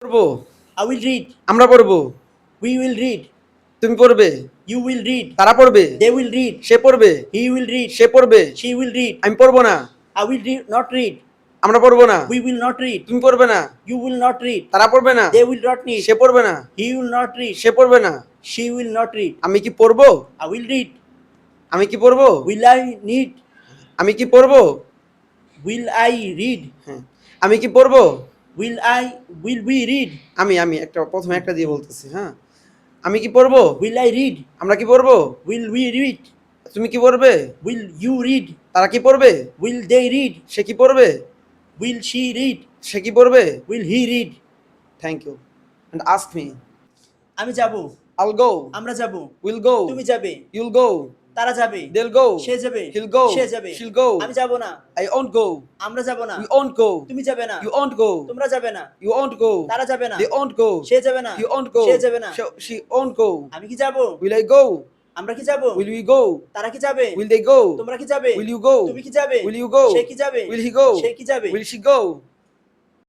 পড়বো। I will read. আমরা পড়বো। We will read. তুমি পড়বে। You will read. তারা পড়বে। They will read. সে পড়বে। He will read. সে পড়বে। She will read. আমি পড়বো না। I will not read. আমরা পড়বো না। We will not read. তুমি পড়বে না। You will not read. তারা পড়বে না। They will not read. সে পড়বে না। He will not read. সে পড়বে না। She will not read. আমি কি পড়বো? I will read. আমি কি পড়বো? Will I need? আমি কি পড়বো? Will I read? হ্যাঁ। আমি কি পড়বো? Will we read? আমি প্রথমে একটা দিয়ে বলতেছি, হ্যাঁ। আমি কি পড়বো? Will I read? আমরা কি পড়বো? Will we read? তুমি কি পড়বে? Will you read? তারা কি পড়বে? Will they read? সে কি পড়বে? Will she read? সে কি পড়বে? Will he read? Thank you. And ask me. আমি যাব। I'll go. আমরা যাব। We'll go. তুমি যাবে। You'll go. তারা যাবে। They'll go. সে যাবে। He'll go. সে যাবে। She'll go. আমি যাব না। I won't go. আমরা যাব না। We won't go. তুমি যাবে না। You won't go. তোমরা যাবে না। You won't go. তারা যাবে না। They won't go. সে যাবে না। He won't go. সে যাবে না। She won't go. আমি কি যাব? Will I go? আমরা কি যাব? Will we go? তারা কি যাবে? Will they go? তোমরা কি যাবে? Will you go? তুমি কি যাবে? Will you go? সে কি যাবে? Will he go? সে কি যাবে? Will she go?